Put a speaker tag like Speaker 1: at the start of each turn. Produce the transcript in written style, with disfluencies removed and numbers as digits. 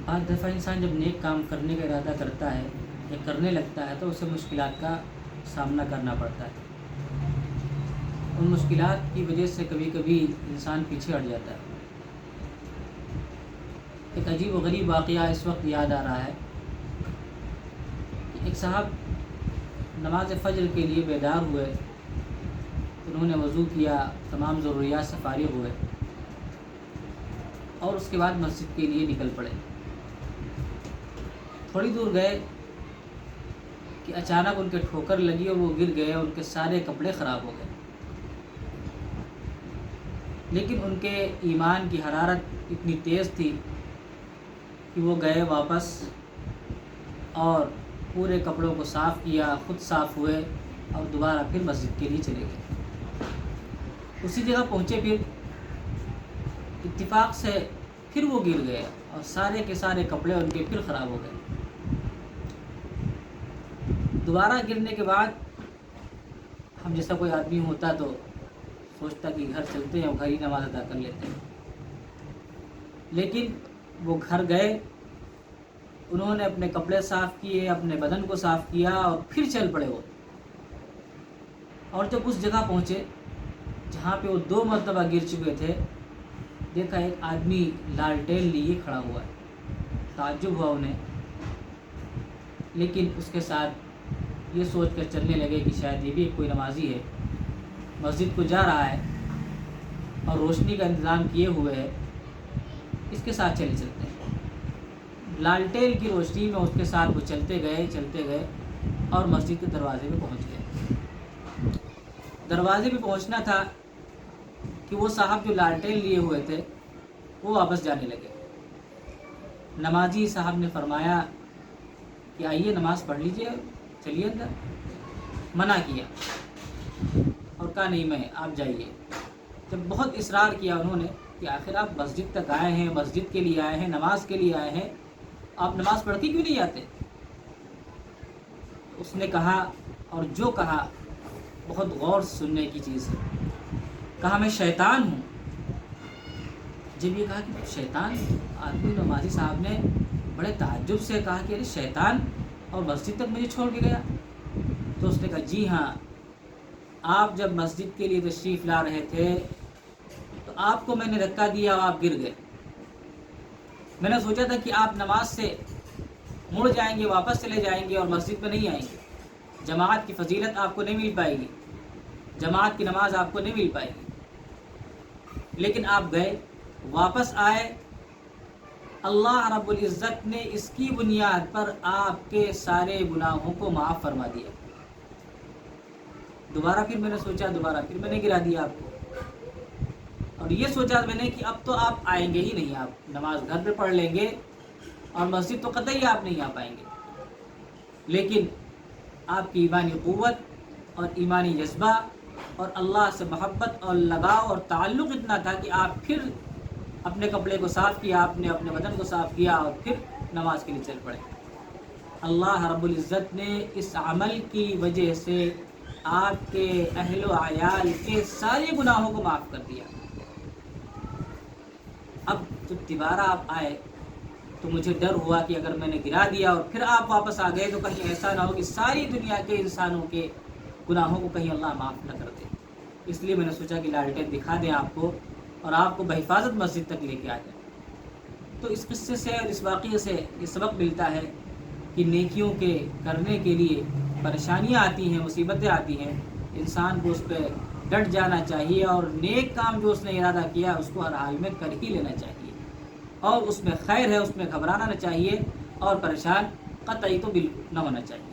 Speaker 1: بعض دفعہ انسان جب نیک کام کرنے کا ارادہ کرتا ہے یا کرنے لگتا ہے تو اسے مشکلات کا سامنا کرنا پڑتا ہے. ان مشکلات کی وجہ سے کبھی کبھی انسان پیچھے ہٹ جاتا ہے. ایک عجیب و غریب واقعہ اس وقت یاد آ رہا ہے کہ ایک صاحب نماز فجر کے لیے بیدار ہوئے. انہوں نے وضو کیا، تمام ضروریات سے فارغ ہوئے اور اس کے بعد مسجد کے لیے نکل پڑے. تھوڑی دور گئے کہ اچانک ان کے ٹھوکر لگی اور وہ گر گئے. ان کے سارے کپڑے خراب ہو گئے، لیکن ان کے ایمان کی حرارت اتنی تیز تھی کہ وہ گئے واپس اور پورے کپڑوں کو صاف کیا، خود صاف ہوئے اور دوبارہ پھر مسجد کے لیے چلے گئے. اسی جگہ پہنچے، پھر اتفاق سے پھر وہ گر گئے اور سارے کے سارے کپڑے ان کے پھر خراب ہو گئے. دوبارہ گرنے کے بعد ہم جیسا کوئی آدمی ہوتا تو سوچتا کہ گھر چلتے ہیں اور گھر ہی نماز ادا کر لیتے ہیں. لیکن وہ گھر گئے، انہوں نے اپنے کپڑے صاف کیے، اپنے بدن کو صاف کیا اور پھر چل پڑے وہ. اور جب اس جگہ پہنچے جہاں پہ وہ 2 مرتبہ گر چکے تھے، دیکھا ایک آدمی لالٹین لیے کھڑا ہوا ہے. تعجب ہوا انہیں، لیکن اس کے ساتھ یہ سوچ کر چلنے لگے کہ شاید یہ بھی کوئی نمازی ہے، مسجد کو جا رہا ہے اور روشنی کا انتظام کیے ہوئے ہے، اس کے ساتھ چلتے ہیں. لالٹین کی روشنی میں اس کے ساتھ وہ چلتے گئے اور مسجد کے دروازے پہ پہنچ گئے. دروازے پہ پہنچنا تھا کہ وہ صاحب جو لالٹین لیے ہوئے تھے وہ واپس جانے لگے. نمازی صاحب نے فرمایا کہ آئیے نماز پڑھ لیجئے، چلیے اندر. منع کیا اور کہا نہیں، میں آپ جائیے. جب بہت اصرار کیا انہوں نے کہ آخر آپ مسجد تک آئے ہیں، مسجد کے لیے آئے ہیں، نماز کے لیے آئے ہیں، آپ نماز پڑھ کے کیوں نہیں جاتے؟ اس نے کہا، اور جو کہا بہت غور سننے کی چیز ہے، کہا میں شیطان ہوں. جب یہ کہا کہ شیطان، آدمی نمازی صاحب نے بڑے تعجب سے کہا کہ ارے شیطان، اور مسجد تک مجھے چھوڑ کے گیا؟ تو اس نے کہا جی ہاں، آپ جب مسجد کے لیے تشریف لا رہے تھے تو آپ کو میں نے دھکا دیا اور آپ گر گئے. میں نے سوچا تھا کہ آپ نماز سے مڑ جائیں گے، واپس چلے جائیں گے اور مسجد میں نہیں آئیں گے. جماعت کی فضیلت آپ کو نہیں مل پائے گی، جماعت کی نماز آپ کو نہیں مل پائے گی. لیکن آپ گئے، واپس آئے. اللہ رب العزت نے اس کی بنیاد پر آپ کے سارے گناہوں کو معاف فرما دیا. دوبارہ پھر میں نے سوچا، دوبارہ پھر میں نے گرا دیا آپ کو، اور یہ سوچا میں نے کہ اب تو آپ آئیں گے ہی نہیں، آپ نماز گھر پہ پڑھ لیں گے اور مسجد تو قطعی آپ نہیں آ پائیں گے. لیکن آپ کی ایمانی قوت اور ایمانی جذبہ اور اللہ سے محبت اور لگاؤ اور تعلق اتنا تھا کہ آپ پھر اپنے کپڑے کو صاف کیا، آپ نے اپنے بدن کو صاف کیا اور پھر نماز کے لیے چل پڑے. اللہ رب العزت نے اس عمل کی وجہ سے آپ کے اہل و عیال کے سارے گناہوں کو معاف کر دیا. اب جب دوبارہ آپ آئے تو مجھے ڈر ہوا کہ اگر میں نے گرا دیا اور پھر آپ واپس آ گئے تو کہیں ایسا نہ ہو کہ ساری دنیا کے انسانوں کے گناہوں کو کہیں اللہ معاف نہ کر دے. اس لیے میں نے سوچا کہ لالٹین دکھا دیں آپ کو اور آپ کو بحفاظت مسجد تک لے کے آ جائیں. تو اس قصے سے اور اس واقعے سے یہ سبق ملتا ہے کہ نیکیوں کے کرنے کے لیے پریشانیاں آتی ہیں، مصیبتیں آتی ہیں، انسان کو اس پہ ڈٹ جانا چاہیے اور نیک کام جو اس نے ارادہ کیا اس کو ہر حال میں کر ہی لینا چاہیے، اور اس میں خیر ہے، اس میں گھبرانا نہ چاہیے اور پریشان قطعی تو بالکل نہ ہونا چاہیے.